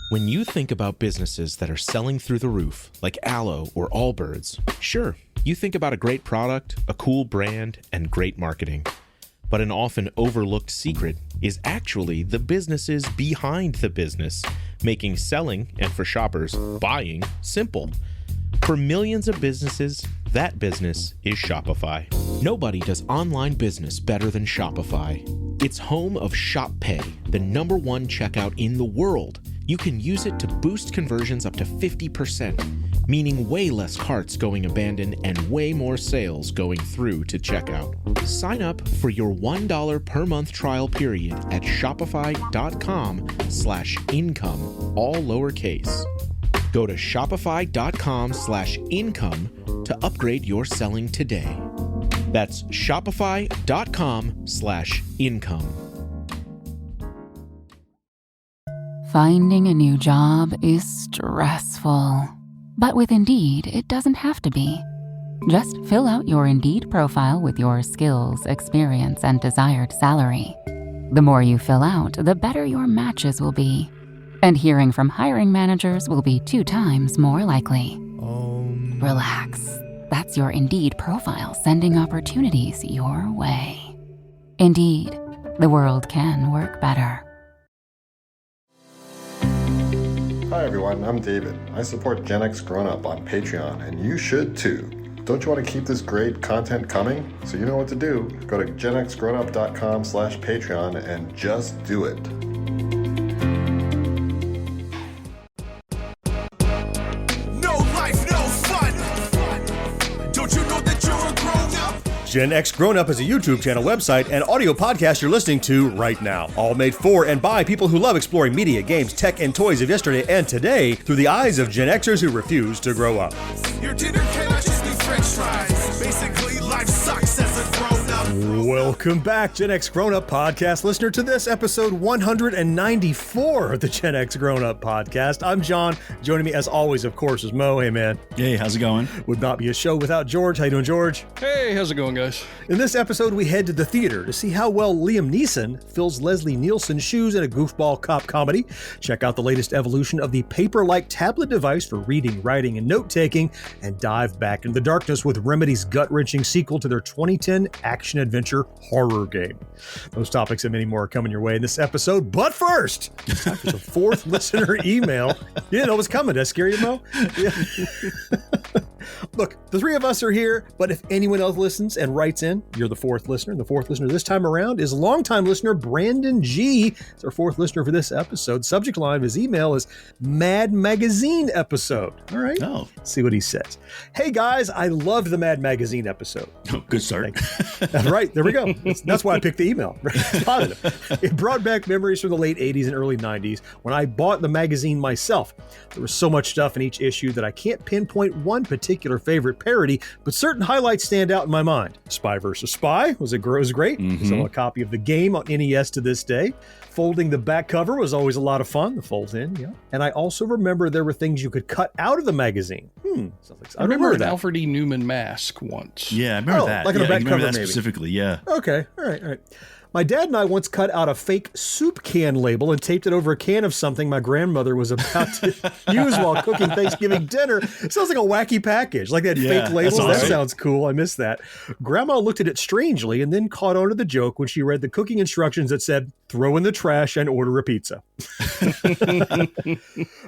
When you think about businesses that are selling through the roof, like Aloe or Allbirds, sure, you think about a great product, a cool brand, and great marketing. But an often overlooked secret is actually the businesses behind the business, making selling, and for shoppers, buying, simple. For millions of businesses, that business is Shopify. Nobody does online business better than Shopify. It's home of Shop Pay, the #1 checkout in the world. You can use it to boost conversions up to 50%, meaning way less carts going abandoned and way more sales going through to checkout. Sign up for your $1 per month trial period at shopify.com/income, all lowercase. Go to shopify.com/income to upgrade your selling today. That's shopify.com/income. Finding a new job is stressful. But with Indeed, it doesn't have to be. Just fill out your Indeed profile with your skills, experience, and desired salary. The more you fill out, the better your matches will be. And hearing from hiring managers will be 2 times more likely. Relax. That's your Indeed profile sending opportunities your way. Indeed, the world can work better. Hi everyone, I'm David. I support GenXGrownUp on Patreon, and you should too. Don't you want to keep this great content coming? So you know what to do. Go to GenXGrownUp.com/Patreon and just do it. Gen X Grown Up is a YouTube channel, website, and audio podcast you're listening to right now. All made for and by people who love exploring media, games, tech, and toys of yesterday and today through the eyes of Gen Xers who refuse to grow up. Your dinner cannot just be french fries. Basically, life sucks as a grown up. Welcome back, Gen X Grown Up podcast listener, to this episode 194 of the Gen X Grown Up podcast. I'm John. Joining me, as always, of course, is Mo. Hey, man. Hey, how's it going? Would not be a show without George. How you doing, George? Hey, how's it going, guys? In this episode, we head to the theater to see how well Liam Neeson fills Leslie Nielsen's shoes in a goofball cop comedy. Check out the latest evolution of the paper-like tablet device for reading, writing, and note-taking, and dive back into the darkness with Remedy's gut-wrenching sequel to their 2010 action-adventure horror game. Those topics and many more are coming your way in this episode, but first, it's time for the 4th listener email. You didn't know it was coming. Did that scare you, Mo? Yeah. Look, the 3 of us are here, but if anyone else listens and writes in, you're the 4th listener. And the 4th listener this time around is longtime listener Brandon G. It's our 4th listener for this episode. Subject line of his email is Mad Magazine episode. All right. Oh. Let's see what he says. Hey, guys, I loved the Mad Magazine episode. Oh, good start. Right. There we go. That's why I picked the email. It's positive. It brought back memories from the late 80s and early 90s when I bought the magazine myself. There was so much stuff in each issue that I can't pinpoint one particular favorite parody, but certain highlights stand out in my mind. Spy vs. Spy was great. I still have a copy of the game on NES to this day. Folding the back cover was always a lot of fun. The folds in, yeah. And I also remember there were things you could cut out of the magazine. I remember an Alfred E. Newman mask once. Yeah, I remember that. Like on a back cover, that maybe. Specifically, yeah. Okay, all right. My dad and I once cut out a fake soup can label and taped it over a can of something my grandmother was about to use while cooking Thanksgiving dinner. It sounds like a wacky package, like that fake label. Awesome. That sounds cool. I missed that. Grandma looked at it strangely and then caught on to the joke when she read the cooking instructions that said, throw in the trash and order a pizza.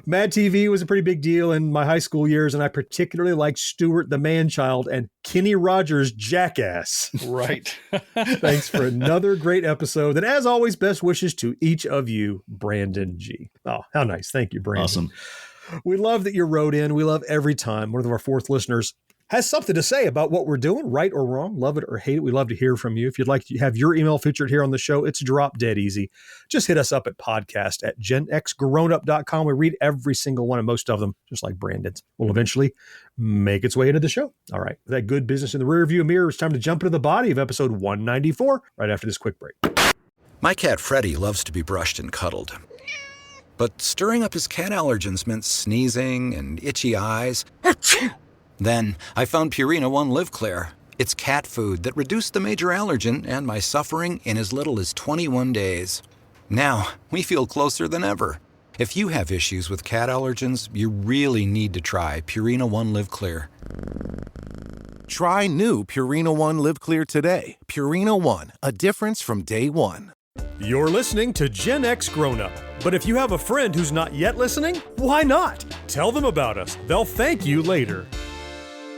Mad TV was a pretty big deal in my high school years, and I particularly liked Stuart the Man-Child and Kenny Rogers' Jackass. Right. Thanks for another great episode. And as always, best wishes to each of you, Brandon G. Oh, how nice. Thank you, Brandon. Awesome. We love that you wrote in. We love every time one of our 4th listeners has something to say about what we're doing, right or wrong, love it or hate it. We love to hear from you. If you'd like to have your email featured here on the show, it's drop dead easy. Just hit us up at podcast@genxgrownup.com. We read every single one, and most of them, just like Brandon's, will eventually make its way into the show. All right. With that good business in the rearview mirror, it's time to jump into the body of episode 194 right after this quick break. My cat Freddie loves to be brushed and cuddled. But stirring up his cat allergens meant sneezing and itchy eyes. Then I found Purina One Live Clear. It's cat food that reduced the major allergen and my suffering in as little as 21 days. Now, we feel closer than ever. If you have issues with cat allergens, you really need to try Purina One Live Clear. Try new Purina One Live Clear today. Purina One, a difference from day one. You're listening to Gen X Grown Up. But if you have a friend who's not yet listening, why not? Tell them about us. They'll thank you later.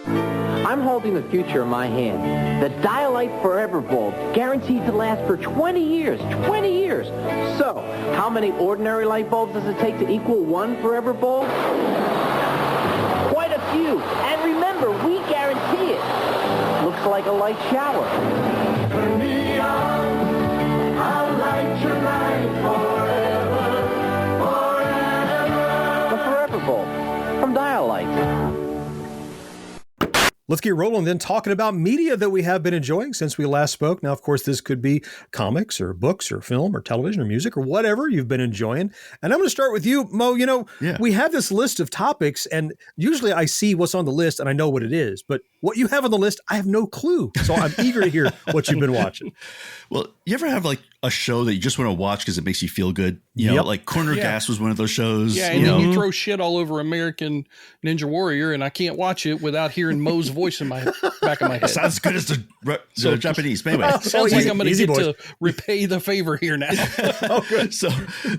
I'm holding the future in my hand. The Dialite Forever bulb, guaranteed to last for 20 years. 20 years! So, how many ordinary light bulbs does it take to equal one Forever bulb? Quite a few. And remember, we guarantee it. Looks like a light shower. Turn me on, I'll light your light forever, forever. The Forever bulb from Dialite. Let's get rolling then, talking about media that we have been enjoying since we last spoke. Now, of course, this could be comics or books or film or television or music or whatever you've been enjoying. And I'm going to start with you, Mo. You know, we have this list of topics, and usually I see what's on the list and I know what it is. But what you have on the list, I have no clue. So I'm eager to hear what you've been watching. Well, you ever have like a show that you just want to watch because it makes you feel good? You know, like Corner Gas was one of those shows. Yeah, and then you throw shit all over American Ninja Warrior, and I can't watch it without hearing Mo's voice in my back of my head. Sounds good as the Japanese. But anyway, sounds like I'm going to get to repay the favor here now. Oh, good. So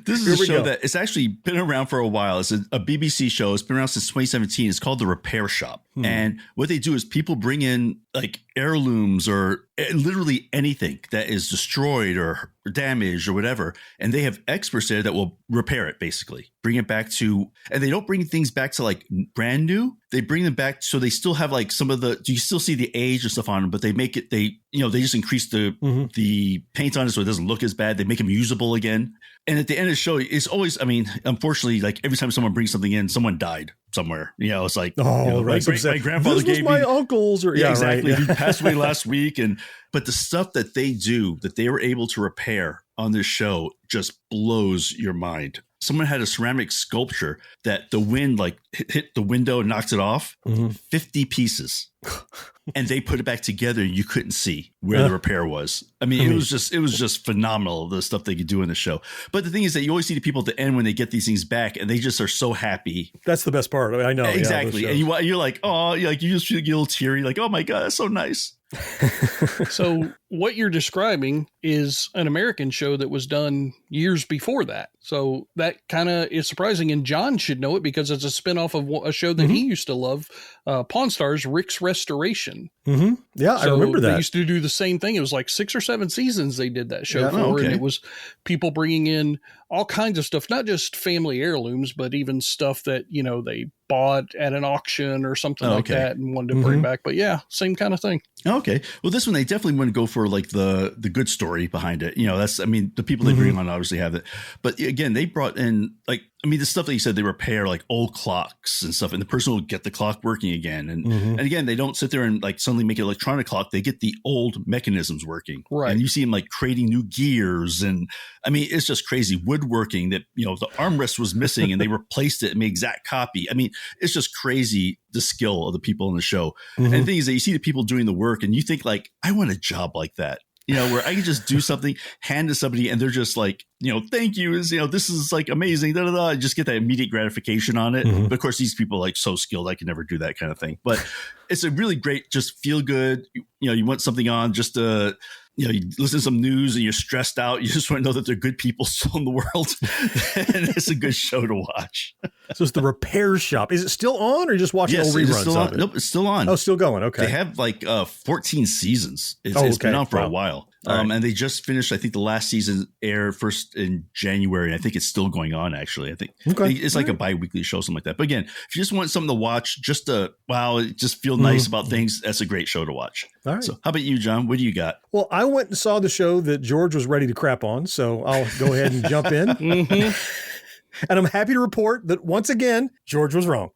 this is a show that it's actually been around for a while. It's a BBC show. It's been around since 2017. It's called The Repair Shop. And what they do is people bring in like heirlooms or literally anything that is destroyed or damaged or whatever. And they have experts there that will repair it, basically bring it back to, and they don't bring things back to like brand new. They bring them back. So they still have like some of the, you still see the age and stuff on them, but they make it, they just increase the paint on it so it doesn't look as bad. They make them usable again. And at the end of the show, it's always, I mean, unfortunately, like every time someone brings something in, someone died somewhere. It's like, right. My grandfather gave me uncles or exactly. Right, He passed away last week. But the stuff that they do, that they were able to repair on this show just blows your mind. Someone had a ceramic sculpture that the wind like hit the window and knocked it off, 50 pieces. And they put it back together. You couldn't see where the repair was. I mean, it was just phenomenal, the stuff they could do in the show. But the thing is that you always see the people at the end when they get these things back and they just are so happy. That's the best part. I know. Exactly. And you're like, oh, you just feel a little teary, like, oh my God, that's so nice. So what you're describing is an American show that was done years before that. So that kind of is surprising. And John should know it because it's a spinoff of a show that he used to love, Pawn Stars, Rick's Restoration. Yeah, I remember that. They used to do the same thing. It was like 6 or 7 seasons they did that show for. And it was people bringing in all kinds of stuff, not just family heirlooms, but even stuff that, they bought at an auction or something like that and wanted to bring back. But yeah, same kind of thing. Okay. Well, this one, they definitely want to go for like the good story behind it. The people they bring on obviously have it. But again, they brought in the stuff that you said, they repair like old clocks and stuff, and the person will get the clock working again. And again, they don't sit there and like suddenly make an electronic clock. They get the old mechanisms working. Right. And you see them like creating new gears. And I mean, it's just crazy woodworking that, the armrest was missing and they replaced it and made exact copy. I mean, it's just crazy the skill of the people in the show. And the thing is that you see the people doing the work and you think like, I want a job like that. Where I can just do something, hand to somebody, and they're just like, thank you. This is like amazing. I just get that immediate gratification on it. But of course, these people are like so skilled, I can never do that kind of thing. But it's a really great, just feel good. You want something on just to, you listen to some news and you're stressed out. You just want to know that there are good people still in the world. And it's a good show to watch. So it's The Repair Shop. Is it still on or are you just watching old reruns of it? Nope, it's still on. Oh, still going. Okay. They have like 14 seasons. It's been on for a while. And they just finished, I think the last season aired first in January. And I think it's still going on, actually. I think it's like a bi-weekly show, something like that. But again, if you just want something to watch, just just feel nice about things, that's a great show to watch. All right. So how about you, John? What do you got? Well, I went and saw the show that George was ready to crap on. So I'll go ahead and jump in. And I'm happy to report that once again, George was wrong.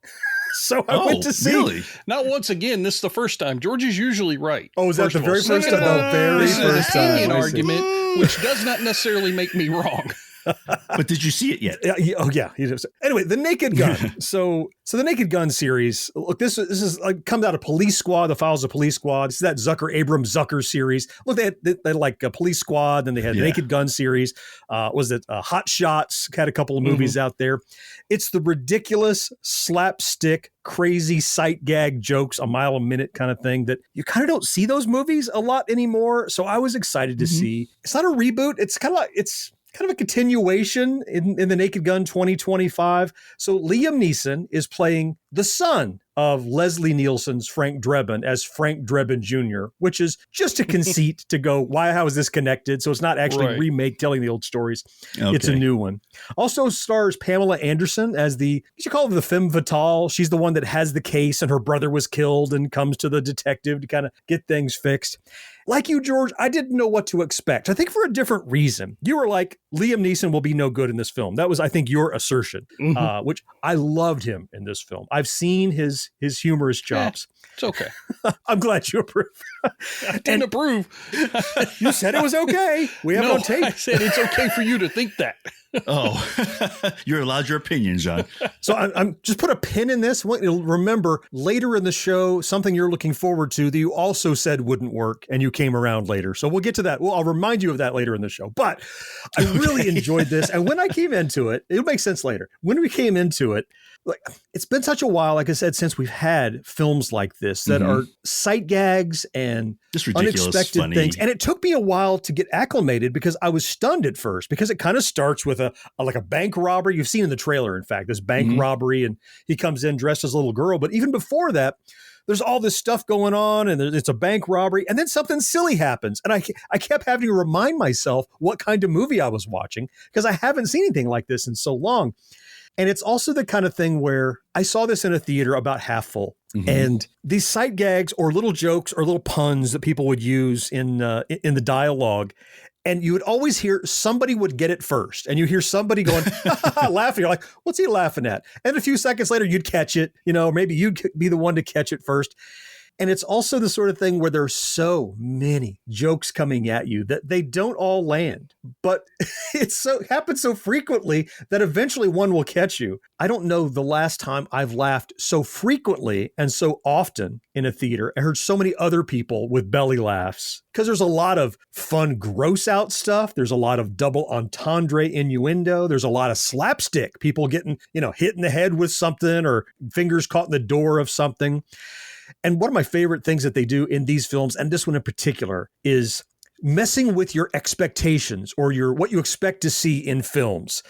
So I went to see. Really? Not once again. This is the first time. George is usually right. Oh, is that the very first time? The very this is first an time. opinion argument, which does not necessarily make me wrong. But did you see it yet? Oh yeah. Anyway, The Naked Gun. So the Naked Gun series. Look, this is like comes out of Police Squad, The Files of Police Squad. This is that Abrams Zucker series. Look, they had like a Police Squad, then they had the Naked Gun series. Was it Hot Shots? Had a couple of movies out there. It's the ridiculous slapstick, crazy sight gag jokes, a mile a minute kind of thing that you kind of don't see those movies a lot anymore. So I was excited to see. It's not a reboot. It's kind of a continuation in The Naked Gun 2025. So Liam Neeson is playing the son of Leslie Nielsen's Frank Drebin as Frank Drebin Jr., which is just a conceit to go, how is this connected? So it's not actually a remake telling the old stories. Okay. It's a new one. Also stars Pamela Anderson as you should call her the femme fatale. She's the one that has the case and her brother was killed and comes to the detective to kind of get things fixed. Like you, George, I didn't know what to expect. I think for a different reason. You were like, Liam Neeson will be no good in this film. That was, I think, your assertion, which I loved him in this film. I've seen his humorous chops. It's okay. I'm glad you approve. I didn't approve. You said it was okay. We have no tape. I said it's okay for you to think that. Oh, you're allowed your opinion, John. So I'm just put a pin in this. Remember later in the show, something you're looking forward to that you also said wouldn't work and you came around later. So we'll get to that. Well, I'll remind you of that later in the show, but I really enjoyed this. And when I came into it, it'll make sense later. When we came into it, like it's been such a while, like I said, since we've had films like this that are sight gags and just ridiculous, unexpected funny things. And it took me a while to get acclimated because I was stunned at first because it kind of starts with a bank robbery. You've seen in the trailer, in fact, this bank robbery, and he comes in dressed as a little girl. But even before that, there's all this stuff going on and it's a bank robbery. And then something silly happens. And I kept having to remind myself what kind of movie I was watching because I haven't seen anything like this in so long. And it's also the kind of thing where I saw this in a theater about half full. And these sight gags or little jokes or little puns that people would use in the dialogue. And you would always hear somebody would get it first. And you hear somebody going, laughing. You're like, what's he laughing at? And a few seconds later, you'd catch it. Maybe you'd be the one to catch it first. And it's also the sort of thing where there's so many jokes coming at you that they don't all land. But it happens so frequently that eventually one will catch you. I don't know the last time I've laughed so frequently and so often in a theater. I heard so many other people with belly laughs because there's a lot of fun, gross out stuff. There's a lot of double entendre innuendo. There's a lot of slapstick, people getting, hit in the head with something or fingers caught in the door of something. And one of my favorite things that they do in these films, and this one in particular, is messing with your expectations or what you expect to see in films.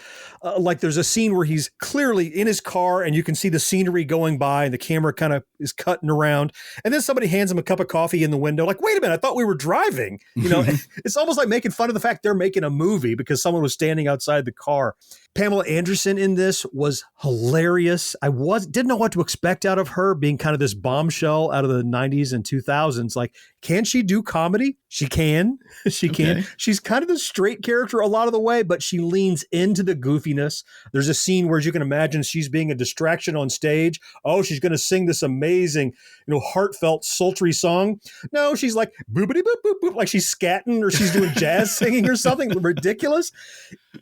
Like there's a scene where he's clearly in his car and you can see the scenery going by and the camera kind of is cutting around. And then somebody hands him a cup of coffee in the window. Like, wait a minute, I thought we were driving. It's almost like making fun of the fact they're making a movie because someone was standing outside the car. Pamela Anderson in this was hilarious. I didn't know what to expect out of her, being kind of this bombshell out of the 90s and 2000s. Like, can she do comedy? She can. She can. Okay. She's kind of the straight character a lot of the way, but she leans into the goofiness. There's a scene where, as you can imagine, she's being a distraction on stage. Oh, she's going to sing this amazing, heartfelt, sultry song. No, she's like boopity boop boop boop, like she's scatting or she's doing jazz singing or something ridiculous.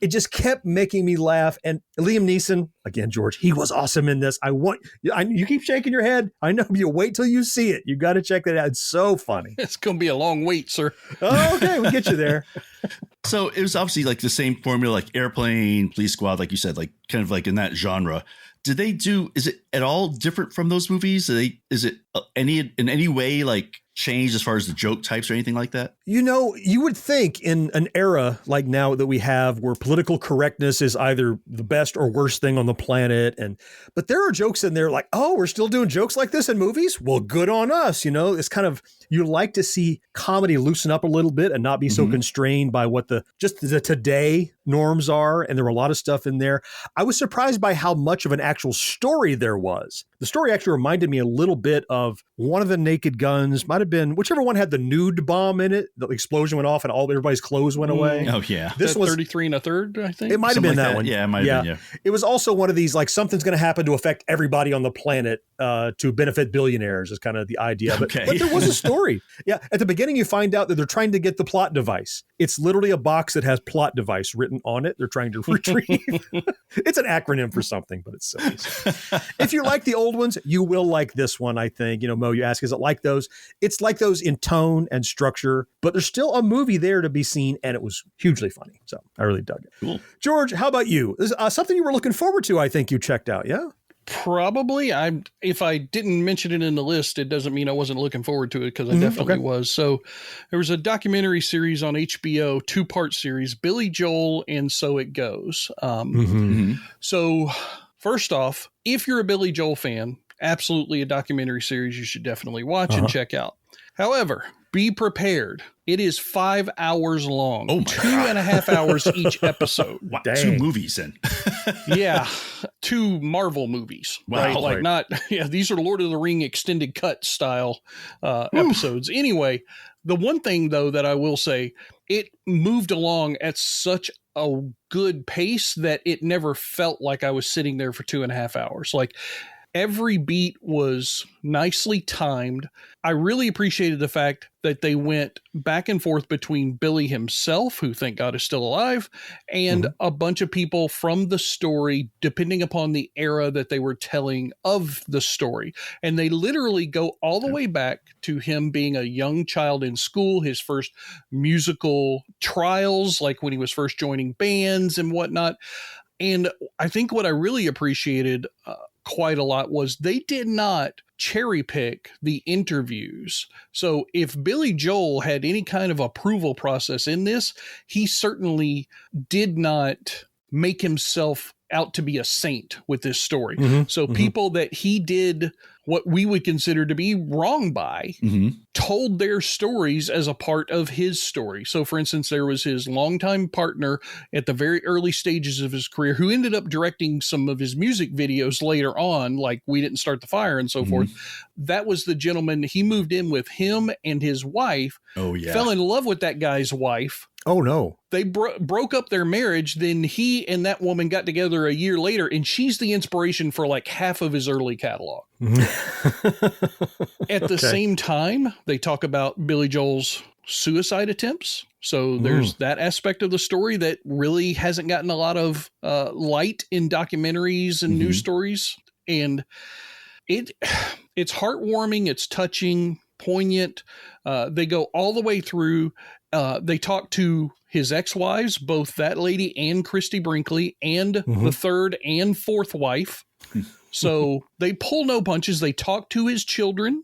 It just kept making me laugh. And Liam Neeson, again, George, he was awesome in this. You keep shaking your head. I know, you wait till you see it. You got to check that out. It's so funny. It's going to be a long wait, sir. Oh, okay, we'll get you there. So it was obviously like the same formula, like Airplane, Police Squad, like you said, like kind of like in that genre. Is it at all different from those movies? Is it in any way like changed as far as the joke types or anything like that? You would think in an era like now that we have where political correctness is either the best or worst thing on the planet. But there are jokes in there like, oh, we're still doing jokes like this in movies? Well, good on us. It's kind of, you like to see comedy loosen up a little bit and not be so constrained by what the today norms are. And there were a lot of stuff in there. I was surprised by how much of an actual story there was. The story actually reminded me a little bit of one of the Naked Guns, might have been whichever one had the nude bomb in it. The explosion went off and everybody's clothes went away. Oh yeah, this was 33 1/3. I think it might have been that one. Yeah, it might have been. Yeah, it was also one of these like something's going to happen to affect everybody on the planet to benefit billionaires is kind of the idea. But there was a story. Yeah, at the beginning you find out that they're trying to get the plot device. It's literally a box that has plot device written on it. They're trying to retrieve. It's an acronym for something, but it's silly. If you like the old ones, you will like this one. I think Mo, you ask, is it like those? It's like those in tone and structure, but there's still a movie there to be seen, and it was hugely funny. So I really dug it. Cool. George, how about you? This is something you were looking forward to. I think you checked out. Yeah. Probably. If I didn't mention it in the list, it doesn't mean I wasn't looking forward to it, because I definitely was. So there was a documentary series on HBO, 2-part series, Billy Joel and So It Goes. So first off, if you're a Billy Joel fan, absolutely a documentary series you should definitely watch and check out. However, be prepared. It is 5 hours long. Oh my 2.5 hours each episode. Wow. 2 movies then. Yeah. 2 Marvel movies. Wow. Right? Like these are Lord of the Ring extended cut style episodes. Anyway, the one thing though that I will say, it moved along at such a good pace that it never felt like I was sitting there for 2.5 hours. Like, every beat was nicely timed. I really appreciated the fact that they went back and forth between Billy himself, who thank God is still alive, and a bunch of people from the story, depending upon the era that they were telling of the story. And they literally go all the way back to him being a young child in school, his first musical trials, like when he was first joining bands and whatnot. And I think what I really appreciated quite a lot was they did not cherry pick the interviews. So if Billy Joel had any kind of approval process in this, he certainly did not make himself out to be a saint with this story. So people that he did what we would consider to be wrong by told their stories as a part of his story. So for instance, there was his longtime partner at the very early stages of his career who ended up directing some of his music videos later on, like We Didn't Start the Fire and so forth. That was the gentleman. He moved in with him and his wife. Oh yeah. Fell in love with that guy's wife. Oh no. They broke up their marriage. Then he and that woman got together a year later, and she's the inspiration for like half of his early catalog. At the same time, they talk about Billy Joel's suicide attempts. So there's that aspect of the story that really hasn't gotten a lot of light in documentaries and news stories. And it's heartwarming. It's touching, poignant. They go all the way through. They talk to his ex-wives, both that lady and Christy Brinkley, and the third and fourth wife. So they pull no punches. They talk to his children.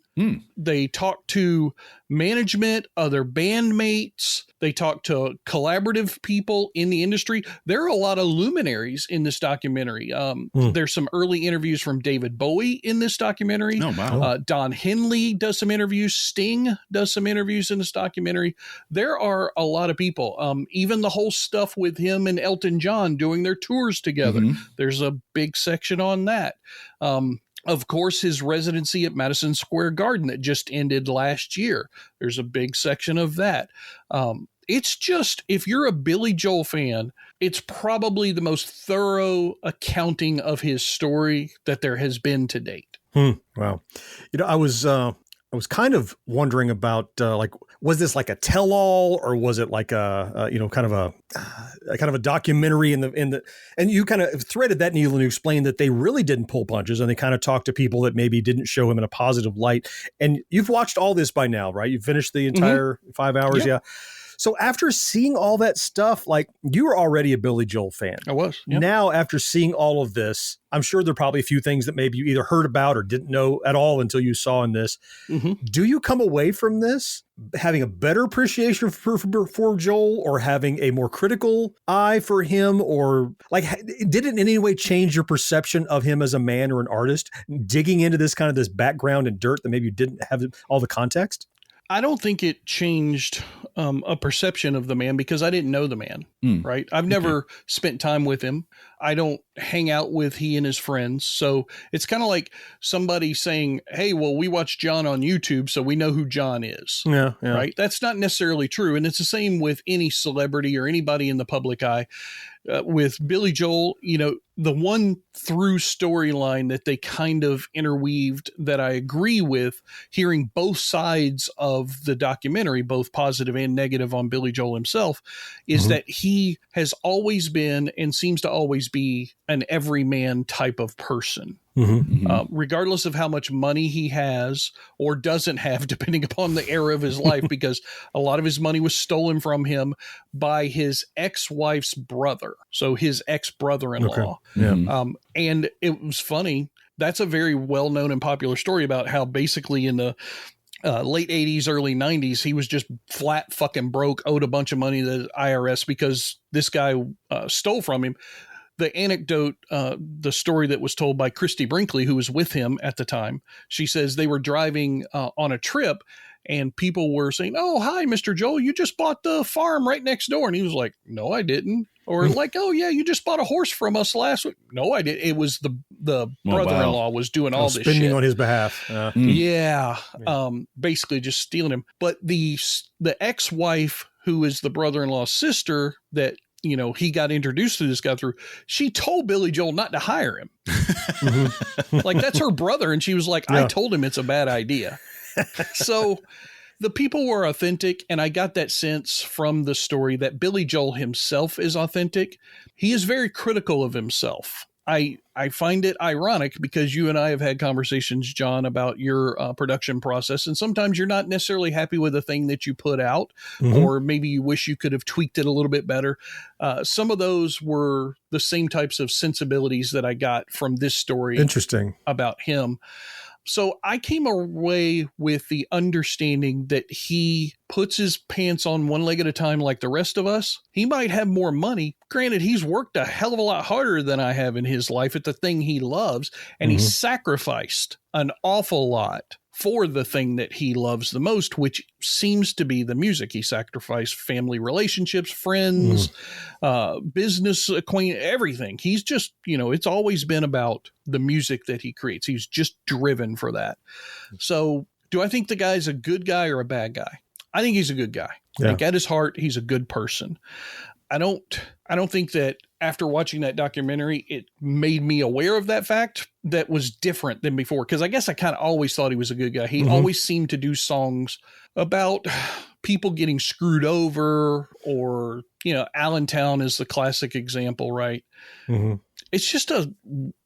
They talk to management, other bandmates. They talk to collaborative people in the industry. There are a lot of luminaries in this documentary. There's some early interviews from David Bowie in this documentary. Oh, wow. Don Henley does some interviews. Sting does some interviews in this documentary. There are a lot of people. Even the whole stuff with him and Elton John doing their tours together. There's a big section on that. Of course, his residency at Madison Square Garden that just ended last year. There's a big section of that. It's just, if you're a Billy Joel fan, it's probably the most thorough accounting of his story that there has been to date. Wow. I was kind of wondering about was this like a tell-all, or was it like a kind of a documentary and you kind of threaded that, Neil, and you explained that they really didn't pull punches and they kind of talked to people that maybe didn't show him in a positive light. And you've watched all this by now, right? You've finished the entire 5 hours. Yeah. So after seeing all that stuff, like, you were already a Billy Joel fan. I was. Yep. Now, after seeing all of this, I'm sure there are probably a few things that maybe you either heard about or didn't know at all until you saw in this. Do you come away from this having a better appreciation for Joel, or having a more critical eye for him? Or like, did it in any way change your perception of him as a man or an artist, digging into this kind of this background and dirt that maybe you didn't have all the context? I don't think it changed a perception of the man because I didn't know the man, right? I've never spent time with him. I don't hang out with he and his friends. So it's kind of like somebody saying, hey, well, we watch John on YouTube, so we know who John is. Yeah. Right? That's not necessarily true. And it's the same with any celebrity or anybody in the public eye. With Billy Joel, the one through storyline that they kind of interweaved that I agree with, hearing both sides of the documentary, both positive and negative on Billy Joel himself, is that he has always been and seems to always be an everyman type of person. Regardless of how much money he has or doesn't have, depending upon the era of his life, because a lot of his money was stolen from him by his ex-wife's brother. So his ex-brother-in-law. Okay. Yeah. And it was funny. That's a very well-known and popular story about how basically in the late 80s, early 90s, he was just flat fucking broke, owed a bunch of money to the IRS because this guy stole from him. The anecdote, the story that was told by Christy Brinkley, who was with him at the time, she says they were driving on a trip and people were saying, oh, hi, Mr. Joel, you just bought the farm right next door. And he was like, no, I didn't. Or like, oh, yeah, you just bought a horse from us last week. No, I didn't. It was the brother-in-law was doing all this spending shit. on his behalf. Yeah. Basically just stealing him. But the ex-wife, who is the brother-in-law's sister that, he got introduced to this guy through, she told Billy Joel not to hire him. Like, that's her brother. And she was like, I told him it's a bad idea. So the people were authentic. And I got that sense from the story that Billy Joel himself is authentic. He is very critical of himself. I find it ironic because you and I have had conversations, John, about your production process. And sometimes you're not necessarily happy with the thing that you put out, or maybe you wish you could have tweaked it a little bit better. Some of those were the same types of sensibilities that I got from this story. Interesting. About him. So I came away with the understanding that he puts his pants on one leg at a time like the rest of us. He might have more money. Granted, he's worked a hell of a lot harder than I have in his life at the thing he loves, and he sacrificed an awful lot for the thing that he loves the most, which seems to be the music. He sacrificed family relationships, friends, business acquaintance, everything. He's just, it's always been about the music that he creates. He's just driven for that. So do I think the guy's a good guy or a bad guy? I think he's a good guy. Yeah. Like, at his heart, he's a good person. I don't think that after watching that documentary, it made me aware of that fact that was different than before. Cause I guess I kind of always thought he was a good guy. He always seemed to do songs about people getting screwed over, or, Allentown is the classic example, right? It's just a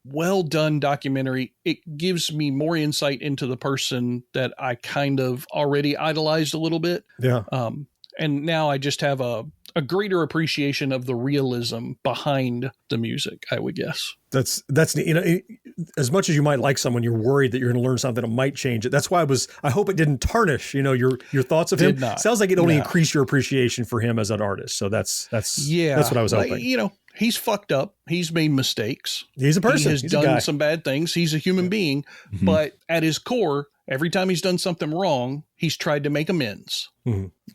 well done documentary. It gives me more insight into the person that I kind of already idolized a little bit. Yeah. And now I just have a greater appreciation of the realism behind the music, I would guess. That's as much as you might like someone, you're worried that you're going to learn something that might change it. That's why I hope it didn't tarnish, your thoughts of him. Sounds like it only increased your appreciation for him as an artist. So that's what I was hoping. He's fucked up. He's made mistakes. He's a person. He has done some bad things. He's a human being, but at his core, every time he's done something wrong, he's tried to make amends.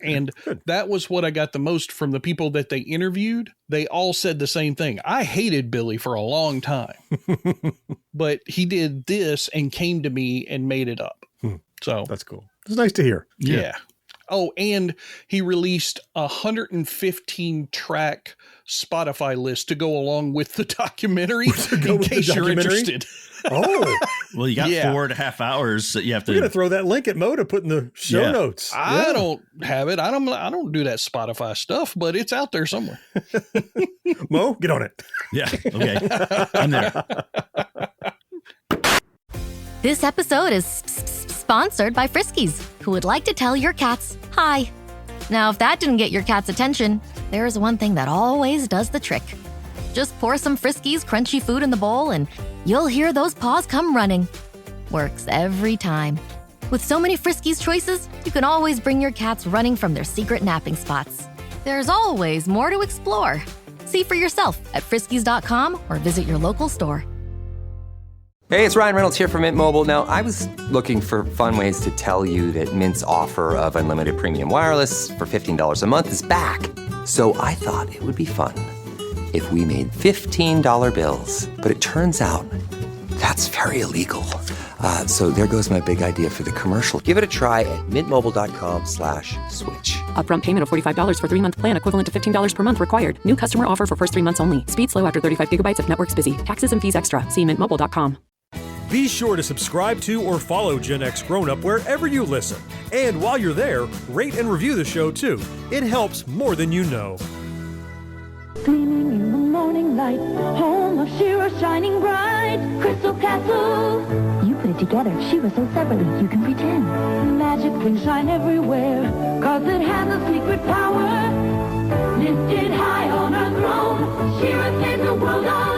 And that was what I got the most from the people that they interviewed. They all said the same thing. I hated Billy for a long time, but he did this and came to me and made it up. So that's cool. It's nice to hear. Yeah. Oh, and he released a 115 track Spotify list to go along with the documentary in case you're interested. Oh, well, you got 4.5 hours that you have to. We're going to throw that link at Mo to put in the show notes. I don't have it. I don't do that Spotify stuff, but it's out there somewhere. Mo, get on it. Yeah. Okay. I'm there. This episode is sponsored by Friskies, who would like to tell your cats hi. Now, if that didn't get your cat's attention, there is one thing that always does the trick. Just pour some Friskies crunchy food in the bowl and you'll hear those paws come running. Works every time. With so many Friskies choices, you can always bring your cats running from their secret napping spots. There's always more to explore. See for yourself at friskies.com or visit your local store. Hey, it's Ryan Reynolds here from Mint Mobile. Now, I was looking for fun ways to tell you that Mint's offer of unlimited premium wireless for $15 a month is back. So I thought it would be fun if we made $15 bills. But it turns out that's very illegal. So there goes my big idea for the commercial. Give it a try at mintmobile.com/switch. Upfront payment of $45 for 3-month plan, equivalent to $15 per month required. New customer offer for first 3 months only. Speed slow after 35 gigabytes if network's busy. Taxes and fees extra. See mintmobile.com. Be sure to subscribe to or follow Gen X Grown Up wherever you listen. And while you're there, rate and review the show too. It helps more than you know. Gleaming in the morning light, home of Shira shining bright, Crystal Castle. You put it together, Shira so separately, you can pretend. Magic will shine everywhere, cause it has a secret power. Lifted high on her throne, Shira saves the world alone.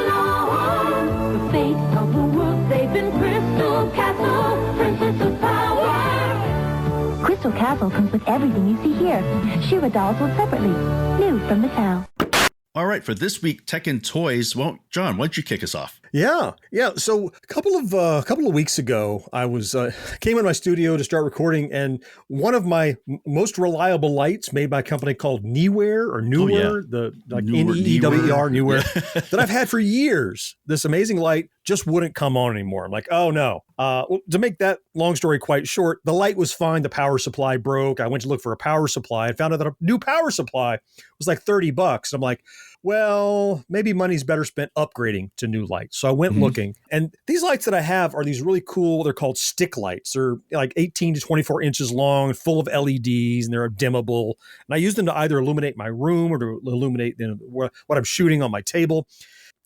The fate of the world safe in Crystal Castle, Princess of Power. Crystal Castle comes with everything you see here. Shira dolls sold separately, new from Mattel. All right, for this week, Tech and Toys. Well, John, why don't you kick us off? Yeah. So a couple of weeks ago, I was came in my studio to start recording, and one of my most reliable lights, made by a company called Neewer or Neewer, the like Neewer, Neewer, that I've had for years. This amazing light just wouldn't come on anymore. I'm like, oh no. Well, to make that long story quite short, the light was fine. The power supply broke. I went to look for a power supply and found out that a new power supply was like $30. I'm like, well, maybe money's better spent upgrading to new lights. So I went looking, and these lights that I have are these really cool, they're called stick lights. They're like 18 to 24 inches long, full of LEDs, and they're dimmable. And I use them to either illuminate my room or to illuminate what I'm shooting on my table.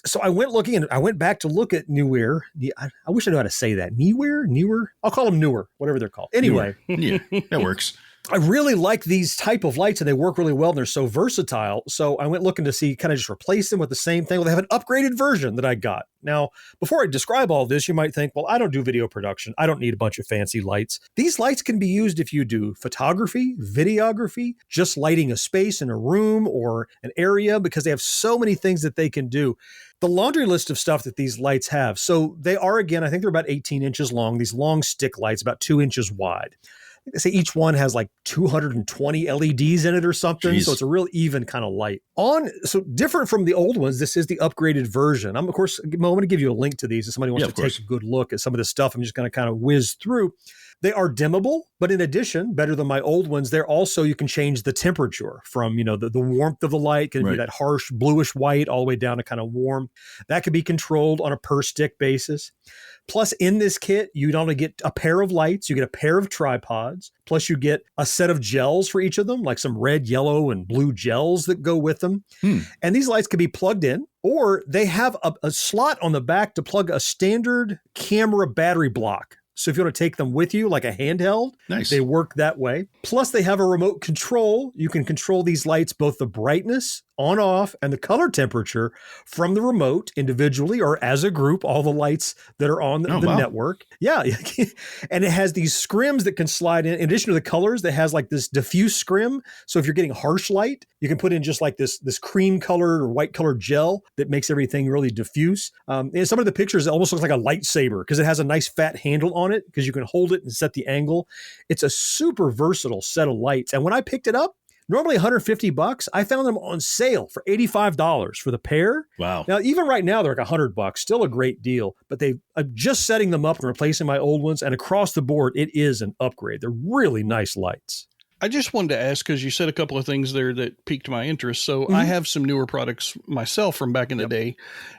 So I went looking, and I went back to look at Neewer. I wish I knew how to say that. Neewer? I'll call them Newer, whatever they're called. Anyway. Yeah, that works. I really like these type of lights, and they work really well, and they're so versatile. So I went looking to see, can I just replace them with the same thing? Well, they have an upgraded version that I got. Now, before I describe all this, you might think, well, I don't do video production. I don't need a bunch of fancy lights. These lights can be used if you do photography, videography, just lighting a space in a room or an area, because they have so many things that they can do. The laundry list of stuff that these lights have. So they are, again, I think they're about 18 inches long, these long stick lights, about 2 inches wide. They say each one has like 220 LEDs in it or something. Jeez. So it's a real even kind of light. So different from the old ones, this is the upgraded version. I'm going to give you a link to these if somebody wants to take a good look at some of this stuff. I'm just going to kind of whiz through. They are dimmable, but in addition, better than my old ones, they're also, you can change the temperature from, the warmth of the light can be that harsh bluish white all the way down to kind of warm. That can be controlled on a per stick basis. Plus, in this kit, you not only get a pair of lights, you get a pair of tripods. Plus, you get a set of gels for each of them, like some red, yellow, and blue gels that go with them. And these lights can be plugged in, or they have a slot on the back to plug a standard camera battery block. So if you want to take them with you, like a handheld, they work that way. Plus, they have a remote control. You can control these lights, both the brightness, on, off, and the color temperature from the remote individually or as a group, all the lights that are on the network. Yeah. And it has these scrims that can slide in addition to the colors, that has like this diffuse scrim. So if you're getting harsh light, you can put in just like this cream colored or white colored gel that makes everything really diffuse. And some of the pictures, it almost looks like a lightsaber because it has a nice fat handle on it because you can hold it and set the angle. It's a super versatile set of lights. And when I picked it up, normally $150, I found them on sale for $85 for the pair. Wow. Now, even right now, they're like $100, still a great deal, but I'm just setting them up and replacing my old ones. And across the board, it is an upgrade. They're really nice lights. I just wanted to ask, because you said a couple of things there that piqued my interest. So I have some newer products myself from back in the day,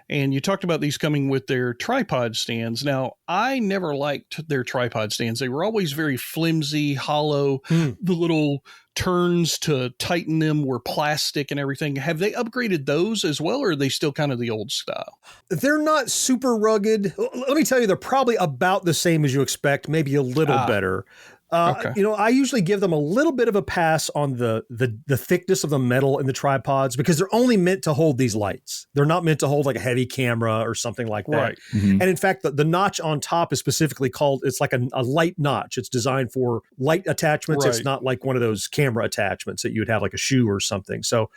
and you talked about these coming with their tripod stands. Now, I never liked their tripod stands. They were always very flimsy, hollow. The little turns to tighten them were plastic and everything. Have they upgraded those as well, or are they still kind of the old style? They're not super rugged. Let me tell you, they're probably about the same as you expect, maybe a little better. Okay. I usually give them a little bit of a pass on the thickness of the metal in the tripods because they're only meant to hold these lights. They're not meant to hold like a heavy camera or something like that. Right. And in fact, the notch on top is specifically called, it's like a light notch. It's designed for light attachments. Right. It's not like one of those camera attachments that you would have like a shoe or something. So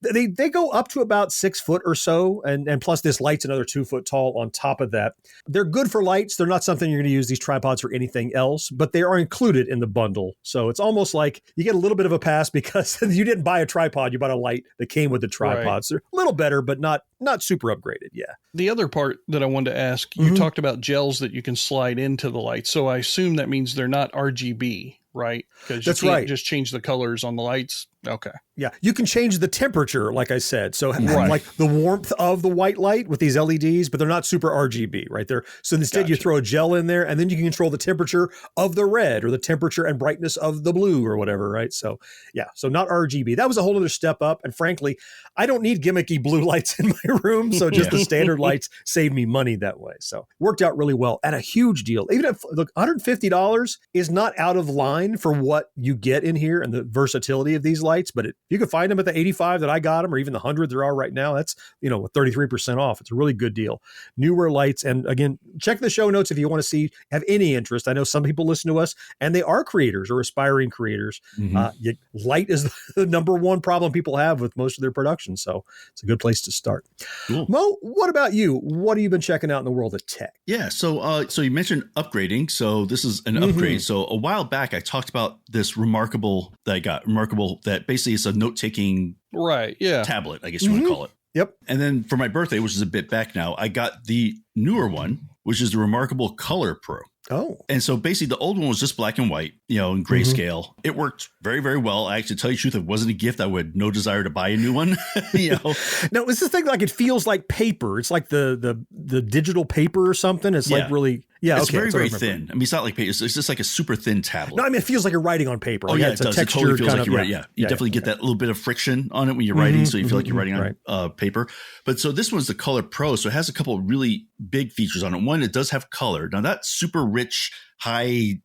they go up to about 6 foot or so. And plus this light's another 2 foot tall on top of that. They're good for lights. They're not something you're going to use these tripods for anything else, but they are included in the bundle. So it's almost like you get a little bit of a pass because you didn't buy a tripod, you bought a light that came with the tripods. Right. They're a little better, but not super upgraded. Yeah. The other part that I wanted to ask, you talked about gels that you can slide into the light. So I assume that means they're not RGB, right? Because you can't just change the colors on the lights. Okay. Yeah, you can change the temperature, like I said. So like the warmth of the white light with these LEDs, but they're not super RGB, right? So instead you throw a gel in there and then you can control the temperature of the red or the temperature and brightness of the blue or whatever, right? So yeah, so not RGB. That was a whole other step up. And frankly, I don't need gimmicky blue lights in my room. So just the standard lights save me money that way. So worked out really well at a huge deal. Even if look, $150 is not out of line for what you get in here and the versatility of these lights, but you can find them at the 85 that I got them, or even the 100 there are right now. That's, with 33% off. It's a really good deal. Newer lights. And again, check the show notes if you want to have any interest. I know some people listen to us and they are creators or aspiring creators. Light is the number one problem people have with most of their production. So it's a good place to start. Cool. Mo, what about you? What have you been checking out in the world of tech? Yeah. So you mentioned upgrading. So this is an upgrade. So a while back, I talked about this Remarkable that basically is a note-taking tablet, I guess you want to call it. Yep. And then for my birthday, which is a bit back now, I got the newer one, which is the Remarkable Color Pro. Oh. And so basically the old one was just black and white, in grayscale. It worked very, very well. I actually, tell you the truth, if it wasn't a gift, I would have no desire to buy a new one. No, it's the thing, like it feels like paper. It's like the digital paper or something. It's like really, it's very, very thin. I mean, it's not like paper. It's just like a super thin tablet. No, I mean, it feels like you're writing on paper. Oh, like, yeah, it's it does. a It totally feels like you're writing. You definitely get that little bit of friction on it when you're writing. So you feel like you're writing on paper. But so this one's the Color Pro. So it has a couple of really big features on it. One, it does have color. Now that's super rich, high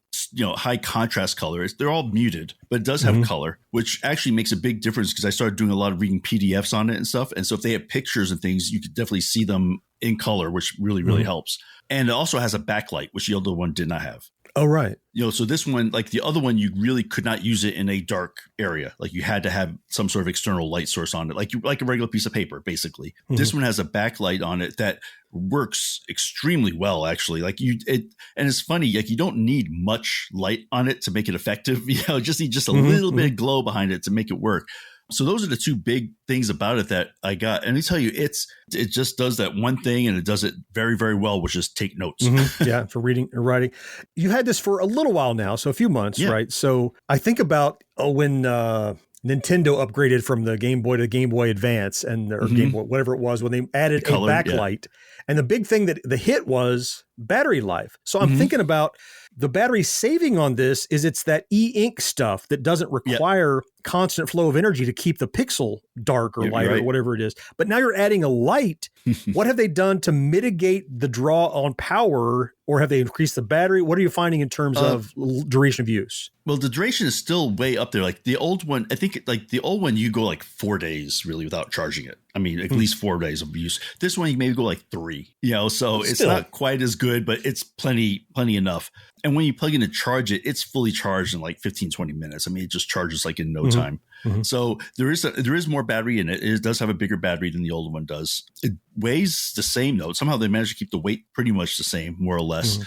contrast colors. They're all muted, but it does have color, which actually makes a big difference because I started doing a lot of reading PDFs on it and stuff. And so if they have pictures and things, you could definitely see them in color, which really, really helps. And it also has a backlight, which the other one did not have. Oh, right. So this one, like the other one, you really could not use it in a dark area. Like you had to have some sort of external light source on it, like a regular piece of paper, basically. This one has a backlight on it that works extremely well, actually. And it's funny, like you don't need much light on it to make it effective. Just need a little bit of glow behind it to make it work. So those are the two big things about it that I got. And I tell you, it just does that one thing and it does it very, very well, which is take notes. Yeah, for reading or writing. You had this for a little while now, so a few months, right? So I think about when Nintendo upgraded from the Game Boy to the Game Boy Advance or Game Boy, whatever it was, when they added a backlight. And the big thing that the hit was battery life. So I'm thinking about the battery saving on this it's that e-ink stuff that doesn't require constant flow of energy to keep the pixel dark or light or whatever it is. But now you're adding a light. What have they done to mitigate the draw on power, or have they increased the battery? What are you finding in terms of duration of use? Well, the duration is still way up there. Like the old one, I think like the old one, you go like 4 days really without charging it. I mean, at least 4 days of use. This one, you maybe go like 3, so it's not quite as good, but it's plenty enough. And when you plug in to charge it, it's fully charged in like 15, 20 minutes. I mean, it just charges like in no time. So there is more battery in it. It does have a bigger battery than the old one does. It weighs the same though. Somehow they managed to keep the weight pretty much the same, more or less.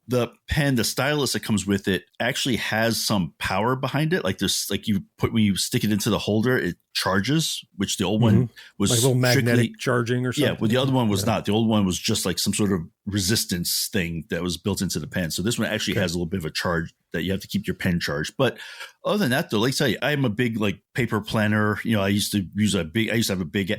The pen, the stylus that comes with it actually has some power behind it. Like this, like when you stick it into the holder, it charges, which the old one was like a little magnetic charging or something. Yeah, well, the other one was not. The old one was just like some sort of resistance thing that was built into the pen. So this one actually has a little bit of a charge that you have to keep your pen charged. But other than that, though, like I tell you, I am a big like paper planner. I used to have a big,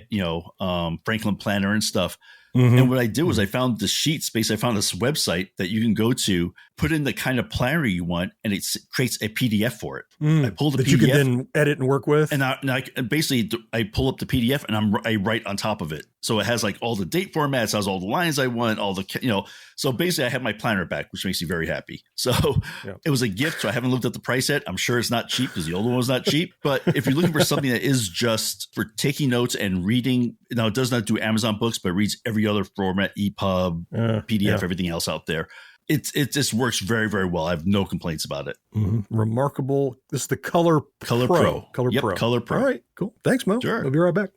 Franklin planner and stuff. And what I did was I found the sheet space. I found this website that you can go to, put in the kind of planner you want, and it creates a PDF for it. I pulled the PDF. You can then edit and work with. And I basically pull up the PDF and I write on top of it. So it has like all the date formats, has all the lines I want, all the, so basically I have my planner back, which makes me very happy. So It was a gift. So I haven't looked at the price yet. I'm sure it's not cheap because the old one was not cheap. But if you're looking for something that is just for taking notes and reading, now it does not do Amazon books, but reads every other format, EPUB, PDF, everything else out there. It just works very, very well. I have no complaints about it. Remarkable. This is the Color Pro. Color Pro. Color Pro. All right, cool. Thanks, Mo. Sure. We'll be right back.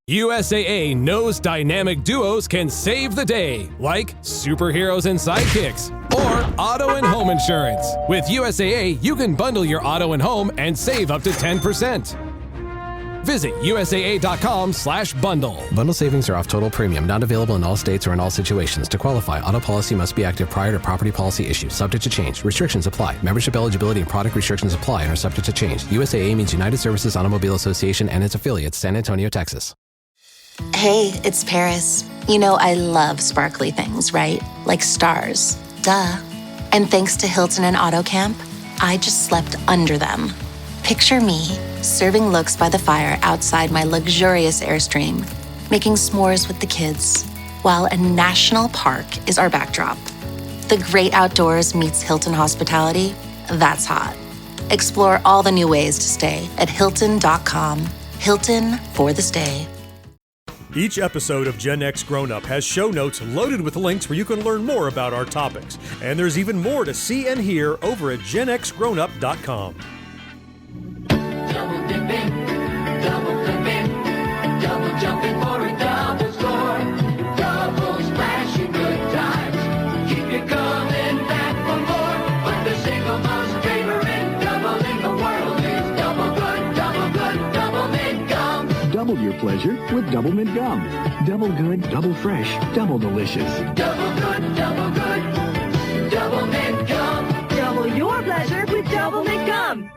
USAA knows dynamic duos can save the day, like superheroes and sidekicks, or auto and home insurance. With USAA, you can bundle your auto and home and save up to 10%. Visit USAA.com/bundle. Bundle savings are off total premium, not available in all states or in all situations. To qualify, auto policy must be active prior to property policy issue, subject to change. Restrictions apply. Membership eligibility and product restrictions apply and are subject to change. USAA means United Services Automobile Association and its affiliates, San Antonio, Texas. Hey, it's Paris. You know I love sparkly things, right? Like stars. Duh. And thanks to Hilton and AutoCamp, I just slept under them. Picture me, serving looks by the fire outside my luxurious Airstream, making s'mores with the kids, while a national park is our backdrop. The great outdoors meets Hilton hospitality. That's hot. Explore all the new ways to stay at Hilton.com. Hilton for the stay. Each episode of Gen X Grown Up has show notes loaded with links where you can learn more about our topics. And there's even more to see and hear over at GenXGrownUp.com. Double dipping, double flipping, double jumping for a double score. Double splashing good times, keep you coming back for more. But the single most favorite double in the world is double mint gum. Double your pleasure with Double Mint Gum. Double good, double fresh, double delicious. Double good, double mint gum. Double your pleasure with Double Mint Gum.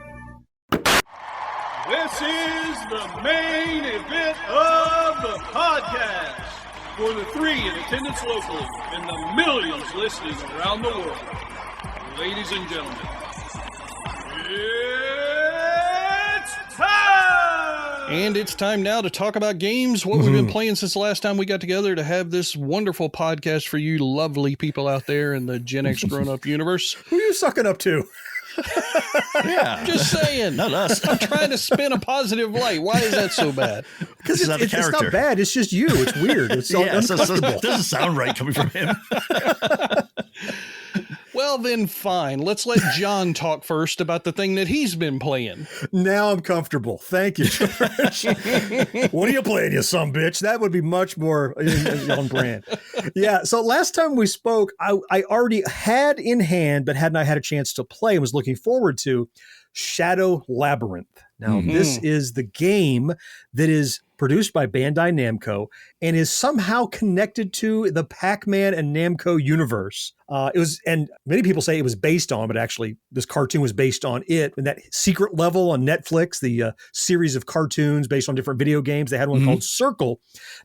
This is the main event of the podcast for the 3 in attendance locally and the millions listening around the world. Ladies and gentlemen, it's time! And it's time now to talk about games, what we've been playing since the last time we got together to have this wonderful podcast for you lovely people out there in the Gen X Grown Up universe. Who are you sucking up to? Yeah. Just saying. Not us. I'm trying to spin a positive light. Why is that so bad? Because it's not bad. It's just you. It's weird. It's uncomfortable. It doesn't sound right coming from him. Well, then fine. Let's let John talk first about the thing that he's been playing. Now I'm comfortable. Thank you, George. What are you playing, you sumbitch? That would be much more on brand. Yeah, so last time we spoke, I already had in hand, but hadn't I had a chance to play and was looking forward to Shadow Labyrinth. Now, this is the game that is produced by Bandai Namco and is somehow connected to the Pac-Man and Namco universe. And many people say it was based on, but actually this cartoon was based on it. And that Secret Level on Netflix, the series of cartoons based on different video games, they had one called Circle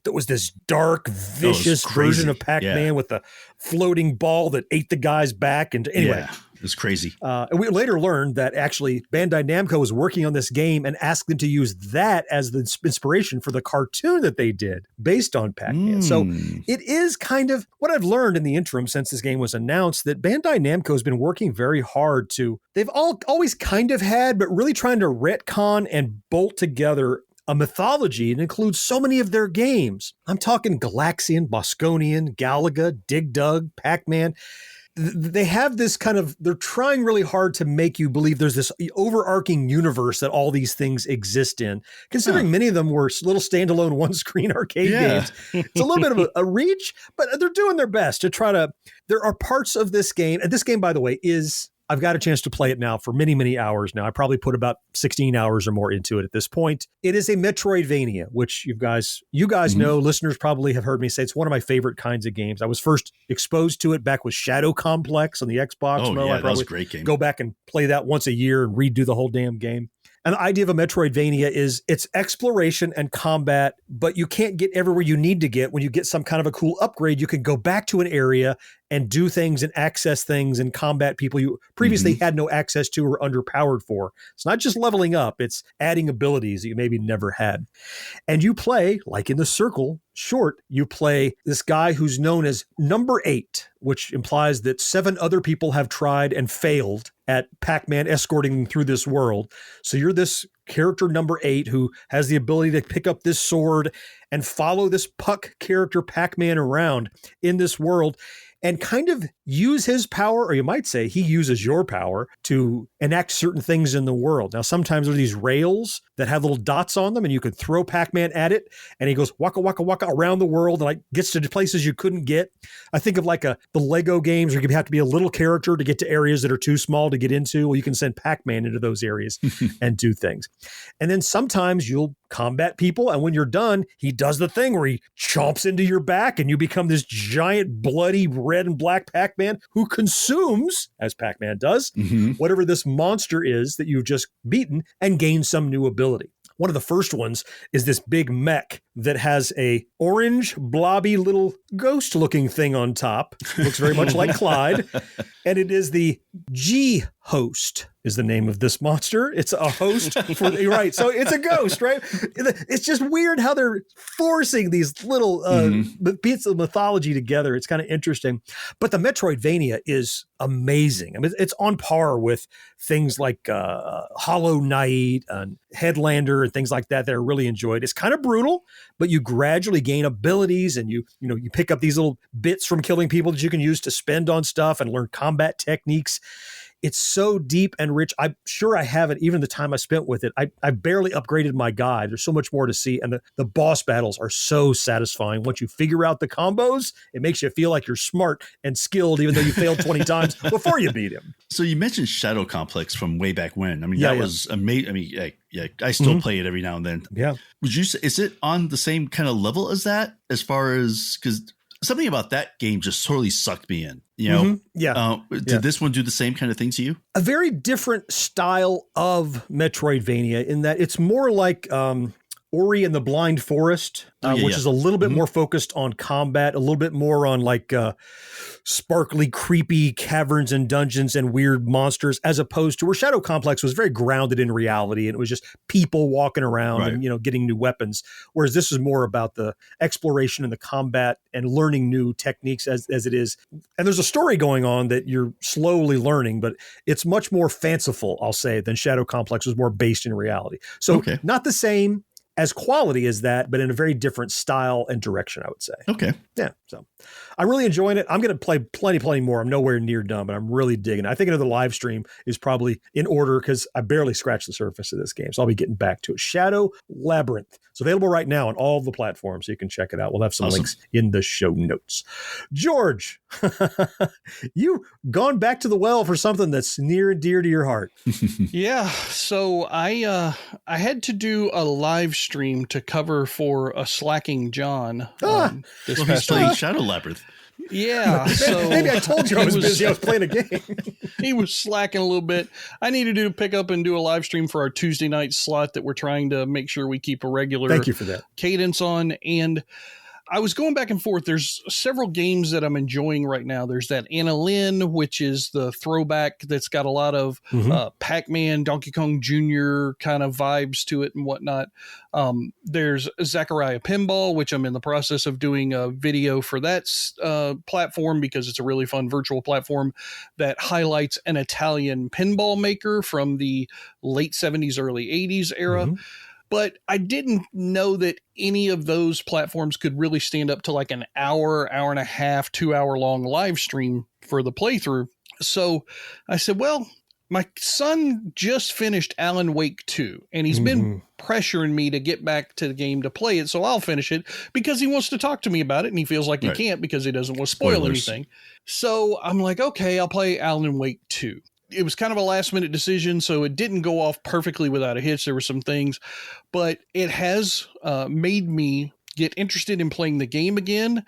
that was this dark, vicious version of Pac-Man with the floating ball that ate the guy's back. And anyway. Yeah. It's crazy. And we later learned that actually Bandai Namco was working on this game and asked them to use that as the inspiration for the cartoon that they did based on Pac-Man. So it is kind of what I've learned in the interim since this game was announced, that Bandai Namco has been working very hard they've always kind of had, but really trying to retcon and bolt together a mythology. It includes so many of their games. I'm talking Galaxian, Bosconian, Galaga, Dig Dug, Pac-Man. They have this they're trying really hard to make you believe there's this overarching universe that all these things exist in, considering many of them were little standalone one-screen arcade games. It's a little bit of a reach, but they're doing their best to there are parts of this game, and this game, by the way, I've got a chance to play it now for many, many hours now. I probably put about 16 hours or more into it at this point. It is a Metroidvania, which you guys know, listeners probably have heard me say it's one of my favorite kinds of games. I was first exposed to it back with Shadow Complex on the Xbox. Oh, yeah, that was a great game. Go back and play that once a year and redo the whole damn game. And the idea of a Metroidvania is it's exploration and combat, but you can't get everywhere you need to get. When you get some kind of a cool upgrade, you can go back to an area and do things and access things and combat people you previously had no access to or underpowered for. It's not just leveling up, it's adding abilities that you maybe never had. And you play, like in the Circle short, you play this guy who's known as Number 8, which implies that 7 other people have tried and failed at Pac-Man escorting them through this world. So you're this character Number 8 who has the ability to pick up this sword and follow this Puck character Pac-Man around in this world and kind of use his power, or you might say he uses your power to enact certain things in the world. Now, sometimes there are these rails that have little dots on them and you can throw Pac-Man at it and he goes waka, waka, waka around the world and like gets to places you couldn't get. I think of like the Lego games where you have to be a little character to get to areas that are too small to get into. Well, you can send Pac-Man into those areas and do things. And then sometimes you'll combat people, and when you're done, he does the thing where he chomps into your back and you become this giant bloody red and black Pac-Man who consumes, as Pac-Man does, whatever this monster is that you've just beaten and gains some new ability. One of the first ones is this big mech that has a orange, blobby little ghost-looking thing on top. Looks very much like Clyde. And it is the G-Host is the name of this monster. It's a host for, right, so it's a ghost, right? It's just weird how they're forcing these little bits of mythology together. It's kind of interesting. But the Metroidvania is amazing. I mean, it's on par with things like Hollow Knight and Headlander and things like that that I really enjoyed. It's kind of brutal, but you gradually gain abilities and you pick up these little bits from killing people that you can use to spend on stuff and learn combat techniques. It's so deep and rich. I'm sure I haven't, even the time I spent with it, I barely upgraded my guide. There's so much more to see. And the boss battles are so satisfying. Once you figure out the combos, it makes you feel like you're smart and skilled, even though you failed 20 times before you beat him. So you mentioned Shadow Complex from way back when. I mean, that was amazing. I mean, I still play it every now and then. Yeah. Would you say, is it on the same kind of level as that as far as, because something about that game just totally sucked me in, you know? Did this one do the same kind of thing to you? A very different style of Metroidvania in that it's more like Ori and the Blind Forest, which is a little bit more focused on combat, a little bit more on like sparkly, creepy caverns and dungeons and weird monsters, as opposed to where Shadow Complex was very grounded in reality and it was just people walking around and getting new weapons. Whereas this is more about the exploration and the combat and learning new techniques as it is. And there's a story going on that you're slowly learning, but it's much more fanciful, I'll say, than Shadow Complex was more based in reality. So not the same as quality as that, but in a very different style and direction, I would say. Okay. Yeah. So I'm really enjoying it. I'm going to play plenty more. I'm nowhere near done, but I'm really digging it. I think another live stream is probably in order because I barely scratched the surface of this game. So I'll be getting back to it. Shadow Labyrinth. It's available right now on all the platforms, so you can check it out. We'll have some links in the show notes. George, you gone back to the well for something that's near and dear to your heart. Yeah. So I had to do a live stream to cover for a slacking John this past week. Shadow Labyrinth. Yeah. So maybe I told you I was busy. I was playing a game. He was slacking a little bit. I needed to pick up and do a live stream for our Tuesday night slot that we're trying to make sure we keep a regular Thank you for that. cadence on. And I was going back and forth. There's several games that I'm enjoying right now. There's that Anna Lynn, which is the throwback that's got a lot of Pac-Man, Donkey Kong Jr. kind of vibes to it and whatnot. There's Zaccaria Pinball, which I'm in the process of doing a video for that platform because it's a really fun virtual platform that highlights an Italian pinball maker from the late 70s, early 80s era. But I didn't know that any of those platforms could really stand up to like an hour and a half, 2 hour long live stream for the playthrough. So I said, well, my son just finished Alan Wake 2, and he's been pressuring me to get back to the game to play it. So I'll finish it because he wants to talk to me about it, and he feels like he can't because he doesn't want to spoil anything. So I'm like, okay, I'll play Alan Wake 2. It was kind of a last minute decision, so it didn't go off perfectly without a hitch. There were some things, but it has made me get interested in playing the game again.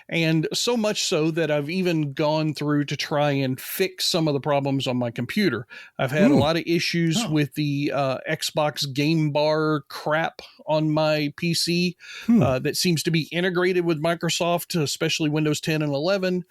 And so much so that I've even gone through to try and fix some of the problems on my computer. I've had a lot of issues with the Xbox Game Bar crap on my PC that seems to be integrated with Microsoft, especially Windows 10 and 11.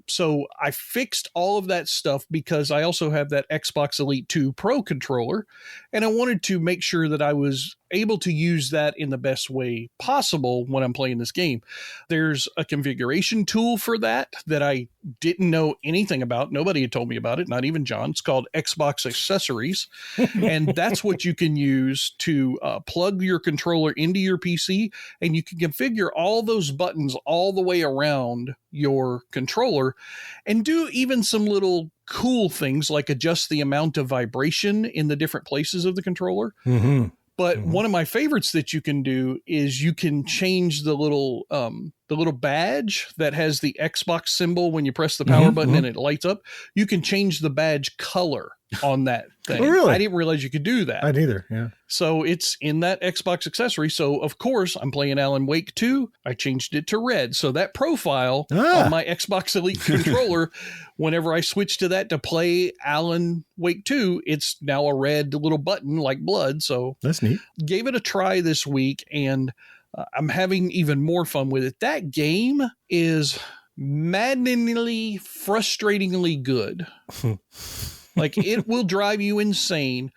So I fixed all of that stuff because I also have that Xbox Elite 2 Pro controller, and I wanted to make sure that I was able to use that in the best way possible when I'm playing this game. There's a configuration tool for that I didn't know anything about. Nobody had told me about it, not even John. It's called Xbox Accessories. And that's what you can use to plug your controller into your PC, and you can configure all those buttons all the way around your controller and do even some little cool things like adjust the amount of vibration in the different places of the controller. But one of my favorites that you can do is you can change the little badge that has the Xbox symbol when you press the power button and it lights up. You can change the badge color on that thing. Oh, really? I didn't realize you could do that. I neither, yeah. So it's in that Xbox accessory. So, of course, I'm playing Alan Wake 2. I changed it to red. So that profile on my Xbox Elite controller, whenever I switch to that to play Alan Wake 2, it's now a red little button like blood. So that's neat. Gave it a try this week, and I'm having even more fun with it. That game is maddeningly, frustratingly good. Like, it will drive you insane,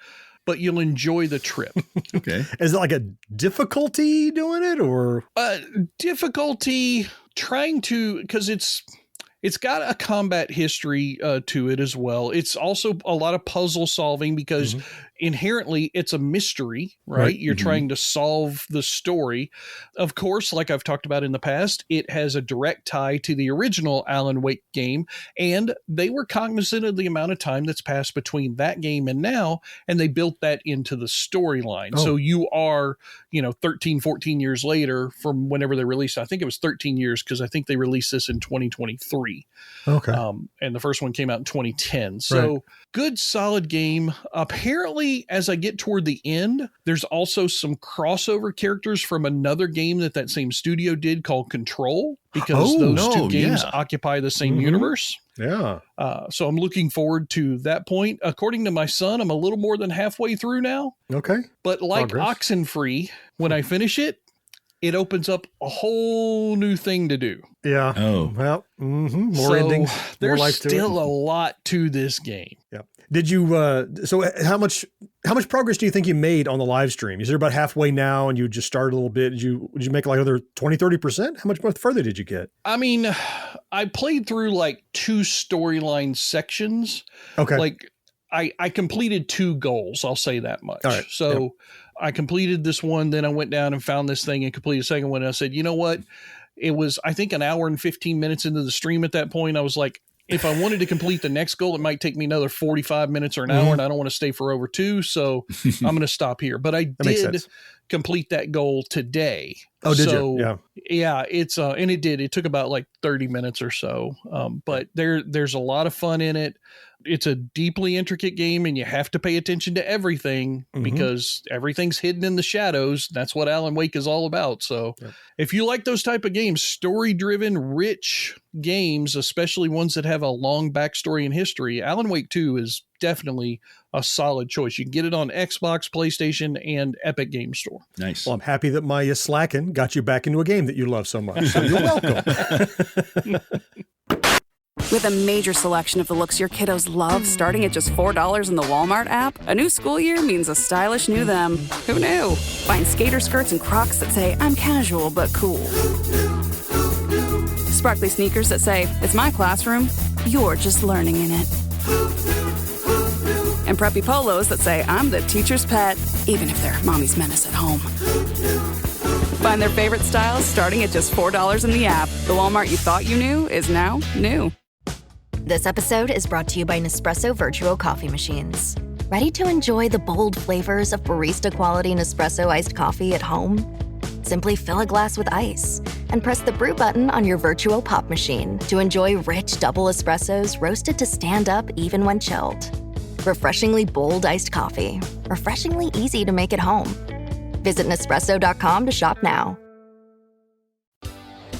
but you'll enjoy the trip. Okay. Is it like a difficulty doing it, or? Difficulty trying to, because it's got a combat history to it as well. It's also a lot of puzzle solving because inherently it's a mystery, right? You're trying to solve the story. Of course, like I've talked about in the past, it has a direct tie to the original Alan Wake game, and they were cognizant of the amount of time that's passed between that game and now, and they built that into the storyline. So you are, 13, 14 years later from whenever they released it. I think it was 13 years because I think they released this in 2023. Okay. And the first one came out in 2010. So good, solid game. Apparently, as I get toward the end, there's also some crossover characters from another game that same studio did called Control, because those two games occupy the same universe. Yeah. So I'm looking forward to that point. According to my son, I'm a little more than halfway through now. Okay. But like Oxenfree, when I finish it, it opens up a whole new thing to do. Yeah. Oh. Well, more endings. There's more life to still a lot to this game. Yeah. Did you, so how much progress do you think you made on the live stream? You're about halfway now and you just started a little bit. Did you make like another 20, 30%? How much further did you get? I mean, I played through like 2 storyline sections. Okay. Like I completed 2 goals. I'll say that much. All right. So I completed this one, then I went down and found this thing and completed a second one. And I said, you know what? It was, I think, an hour and 15 minutes into the stream at that point. I was like, if I wanted to complete the next goal, it might take me another 45 minutes or an hour, and I don't want to stay for over 2. So I'm going to stop here. But I did complete that goal today. Oh, did you? Yeah. Yeah, it's and it did. It took about like 30 minutes or so. But there's a lot of fun in it. It's a deeply intricate game, and you have to pay attention to everything because everything's hidden in the shadows. That's what Alan Wake is all about. So if you like those type of games, story-driven, rich games, especially ones that have a long backstory and history, Alan Wake 2 is definitely a solid choice. You can get it on Xbox, PlayStation, and Epic Game Store. Nice. Well, I'm happy that my slacking got you back into a game that you love so much. So you're welcome. With a major selection of the looks your kiddos love, starting at just $4 in the Walmart app, a new school year means a stylish new them. Who knew? Find skater skirts and Crocs that say, I'm casual but cool. Sparkly sneakers that say, it's my classroom, you're just learning in it. And preppy polos that say, I'm the teacher's pet, even if they're mommy's menace at home. Find their favorite styles starting at just $4 in the app. The Walmart you thought you knew is now new. This episode is brought to you by Nespresso Virtuo Coffee Machines. Ready to enjoy the bold flavors of barista-quality Nespresso iced coffee at home? Simply fill a glass with ice and press the brew button on your Virtuo Pop machine to enjoy rich double espressos roasted to stand up even when chilled. Refreshingly bold iced coffee. Refreshingly easy to make at home. Visit Nespresso.com to shop now.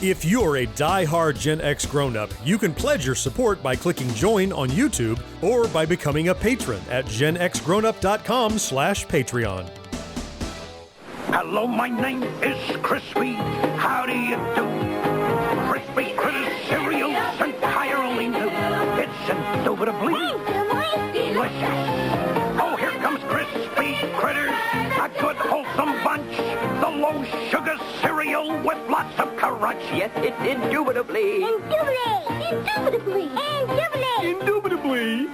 If you're a die-hard Gen X grown-up, you can pledge your support by clicking join on YouTube or by becoming a patron at genxgrownup.com/Patreon. Hello, my name is Crispy. How do you do? Crispy Critter cereal entirely new. It's indubitably delicious. Oh, here comes Crispy Critters, a good wholesome bunch. The low sugar cereal with lots of crunch. Yes, it's indubitably. Indubitably.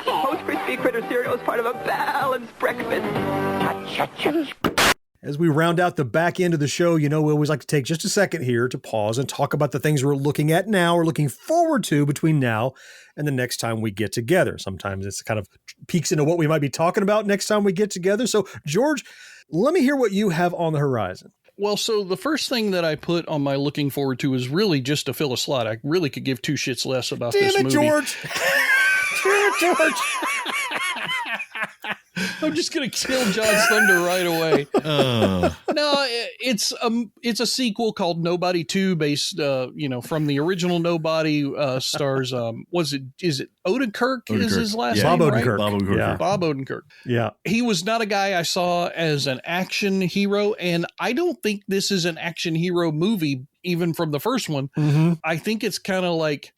Most Crispy Critter cereal is part of a balanced breakfast. As we round out the back end of the show, we always like to take just a second here to pause and talk about the things we're looking at now or looking forward to between now and the next time we get together. Sometimes it's kind of peeks into what we might be talking about next time we get together. So, George, let me hear what you have on the horizon. Well, so the first thing that I put on my looking forward to is really just to fill a slot. I really could give two shits less about this movie. George! Damn it, George! I'm just gonna kill John's thunder right away. No, it's a sequel called Nobody 2, based from the original Nobody. Stars is it Odenkirk is his last name, Bob right? Odenkirk. Bob Odenkirk. Yeah. Bob Odenkirk. Yeah. He was not a guy I saw as an action hero, and I don't think this is an action hero movie, even from the first one. Mm-hmm. I think it's kind of like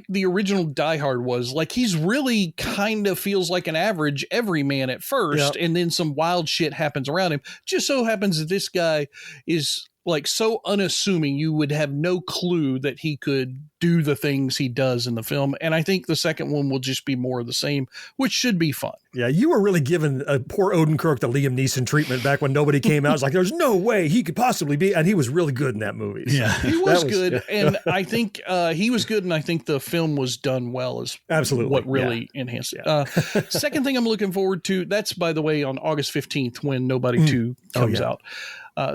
the original Die Hard was. Like, he's really kind of feels like an average everyman at first, and then some wild shit happens around him. Just so happens that this guy is like so unassuming you would have no clue that he could do the things he does in the film. And I think the second one will just be more of the same, which should be fun. Yeah, you were really giving poor Odenkirk the Liam Neeson treatment back when Nobody came out. It's like, there's no way he could possibly be. And he was really good in that movie. So. Yeah, he was good. And I think he was good. And I think the film was done well is absolutely what really enhanced it. Second thing I'm looking forward to, that's, by the way, on August 15th when Nobody 2 comes out.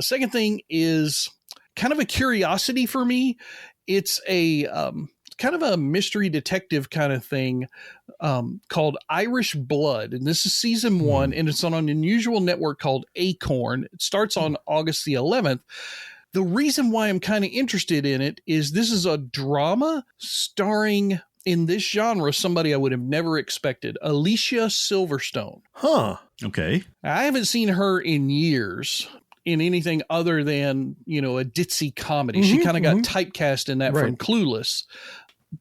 Second thing is kind of a curiosity for me. It's a kind of a mystery detective kind of thing called Irish Blood. And this is season 1, and it's on an unusual network called Acorn. It starts on August the 11th. The reason why I'm kind of interested in it is this is a drama starring, in this genre, somebody I would have never expected, Alicia Silverstone. Huh. Okay. I haven't seen her in years in anything other than, a ditzy comedy. She kind of got typecast in that from Clueless.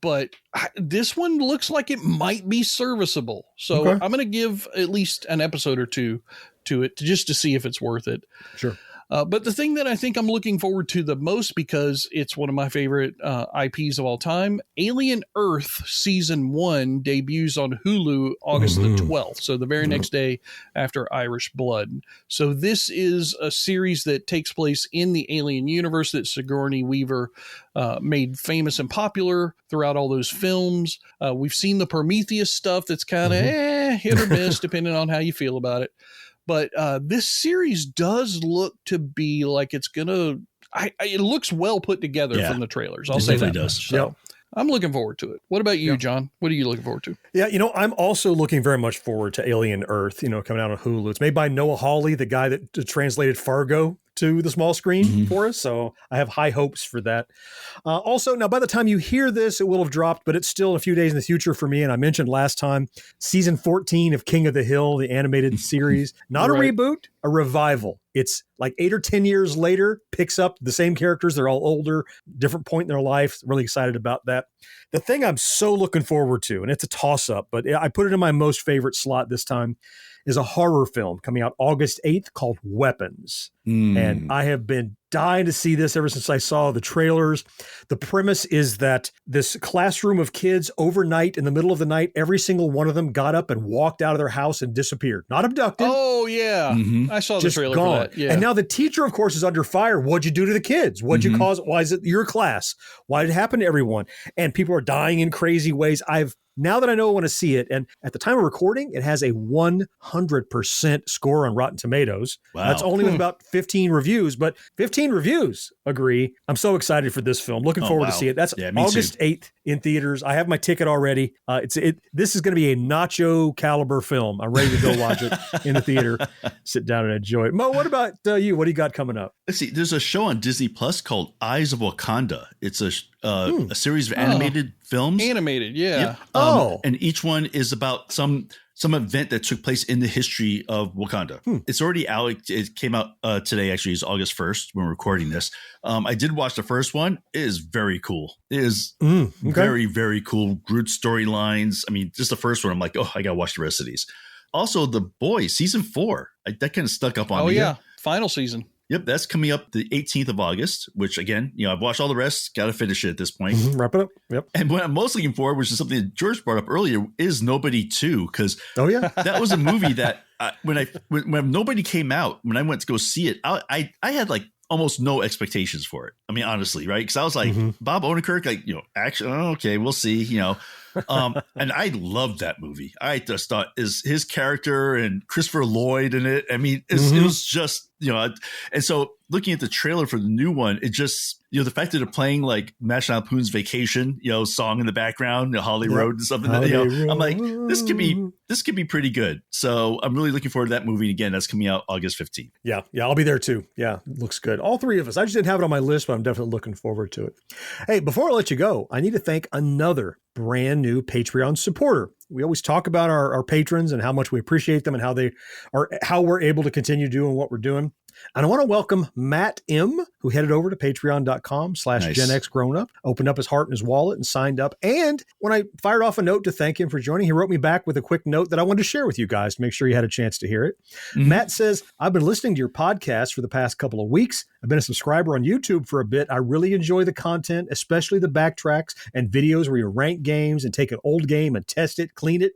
But this one looks like it might be serviceable. So I'm going to give at least an episode or two to it just to see if it's worth it. Sure. But the thing that I think I'm looking forward to the most, because it's one of my favorite IPs of all time, Alien Earth Season 1 debuts on Hulu August the 12th. So the very next day after Irish Blood. So this is a series that takes place in the Alien universe that Sigourney Weaver made famous and popular throughout all those films. We've seen the Prometheus stuff that's kind of hit or miss, depending on how you feel about it. But this series does look to be like it's going to, it looks well put together from the trailers. I'll say that. Does. So I'm looking forward to it. What about you, John? What are you looking forward to? Yeah, I'm also looking very much forward to Alien Earth, coming out on Hulu. It's made by Noah Hawley, the guy that translated Fargo to the small screen for us. So I have high hopes for that. Also, now by the time you hear this, it will have dropped, but it's still a few days in the future for me. And I mentioned last time, season 14 of King of the Hill, the animated series, not a reboot, a revival. It's like 8 or 10 years later, picks up the same characters. They're all older, different point in their life. Really excited about that. The thing I'm so looking forward to, and it's a toss-up, but I put it in my most favorite slot this time, is a horror film coming out August 8th called Weapons. And I have been dying to see this ever since I saw the trailers. The premise is that this classroom of kids overnight, in the middle of the night, every single one of them got up and walked out of their house and disappeared. Not abducted. Oh, yeah. I saw the trailer gone. for that. Yeah. And now the teacher, of course, is under fire. What'd you do to the kids? What'd you cause? Why is it your class? Why did it happen to everyone? And people are dying in crazy ways. I've now that I know I want to see it, and at the time of recording, it has a 100% score on Rotten Tomatoes. Wow. That's only with about 15 reviews, but 15 reviews agree. I'm so excited for this film. Looking forward to see it. That's August 8th in theaters. I have my ticket already. This is going to be a nacho caliber film. I'm ready to go watch it in the theater, sit down and enjoy it. Mo, what about you? What do you got coming up? Let's see. There's a show on Disney Plus called Eyes of Wakanda. It's a series of animated films. Animated, yeah. Yep. And each one is about some event that took place in the history of Wakanda. It's already out. It came out today, actually. It's August 1st when we're recording this. I did watch the first one. It is very cool. It is very, very cool. Groot storylines. I mean, just the first one, I'm like, oh, I got to watch the rest of these. Also, The Boys, season 4. That kind of stuck up on me. Oh, yeah. Final season. Yep, that's coming up the 18th of August, which again, I've watched all the rest, got to finish it at this point. Wrap it up. Yep. And what I'm most looking for, which is something that George brought up earlier, is Nobody 2, because that was a movie that when Nobody came out, when I went to go see it, I had like almost no expectations for it. I mean, honestly, right? Because I was like, Bob Odenkirk, like, actually, okay, we'll see, and I loved that movie. I just thought his character and Christopher Lloyd in it. I mean, it was just, and so looking at the trailer for the new one, it just, the fact that they're playing like National Lampoon's Vacation, song in the background, Holly Road and stuff. I'm like, this could be pretty good. So I'm really looking forward to that movie. Again, that's coming out August 15th. Yeah, I'll be there too. Yeah, looks good. All three of us. I just didn't have it on my list, but I'm definitely looking forward to it. Hey, before I let you go, I need to thank another brand new Patreon supporter. We always talk about our patrons and how much we appreciate them and how we're able to continue doing what we're doing. And I want to welcome Matt M., who headed over to patreon.com/GenXGrownUp, opened up his heart and his wallet and signed up. And when I fired off a note to thank him for joining, he wrote me back with a quick note that I wanted to share with you guys to make sure you had a chance to hear it. Matt says, I've been listening to your podcast for the past couple of weeks. I've been a subscriber on YouTube for a bit. I really enjoy the content, especially the backtracks and videos where you rank games and take an old game and test it, clean it.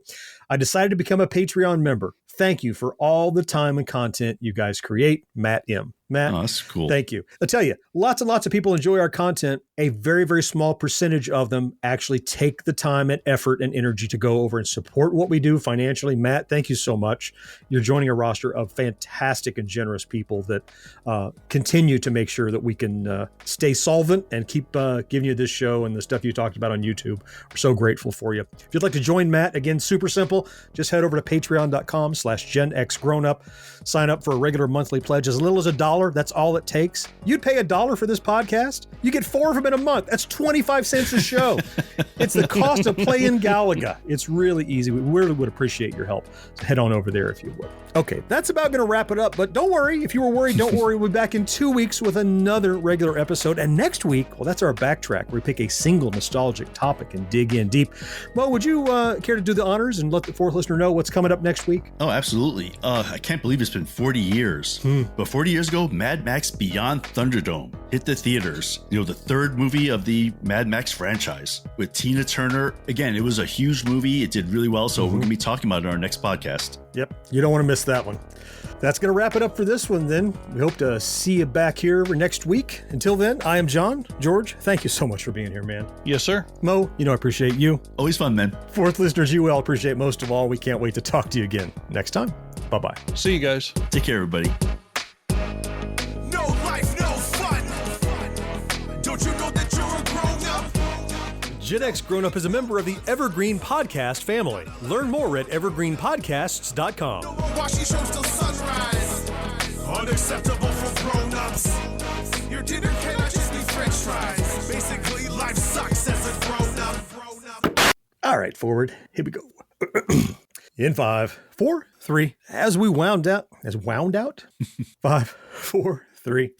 I decided to become a Patreon member. Thank you for all the time and content you guys create. Matt M. Matt, that's cool. Thank you. I'll tell you, lots and lots of people enjoy our content. A very, very small percentage of them actually take the time and effort and energy to go over and support what we do financially. Matt, thank you so much. You're joining a roster of fantastic and generous people that continue to make sure that we can stay solvent and keep giving you this show and the stuff you talked about on YouTube. We're so grateful for you. If you'd like to join Matt, again, super simple. Just head over to patreon.com/GenXGrownUp. Sign up for a regular monthly pledge as little as $1. That's all it takes. You'd pay $1 for this podcast. You get 4 of them in a month. That's 25 cents a show. It's the cost of playing Galaga. It's really easy. We really would appreciate your help. So head on over there if you would. Okay, that's about going to wrap it up. But don't worry. If you were worried, don't worry. We'll be back in 2 weeks with another regular episode. And next week, well, that's our backtrack where we pick a single nostalgic topic and dig in deep. Well, would you care to do the honors and let the fourth listener know what's coming up next week? Oh, absolutely. I can't believe it's been 40 years. But 40 years ago, Mad Max Beyond Thunderdome hit the theaters. The third movie of the Mad Max franchise with Tina Turner. Again, it was a huge movie. It did really well. So we're going to be talking about it on our next podcast. Yep. You don't want to miss that one. That's going to wrap it up for this one then. We hope to see you back here next week. Until then, I am John. George, thank you so much for being here, man. Yes, sir. Mo, I appreciate you. Always fun, man. Fourth listeners, you will appreciate most of all. We can't wait to talk to you again next time. Bye-bye. See you guys. Take care, everybody. No life, no fun. Don't you know that you're a grown-up? Gen X Grown Up is a member of the Evergreen Podcast family. Learn more at evergreenpodcasts.com. Watching shows till sunrise. Unacceptable for grown-ups. Your dinner cannot just be French fries. Basically, life sucks as a grown-up. All right, forward. Here we go. In 5, 4, 3. As we wound out. 5, 4, 3.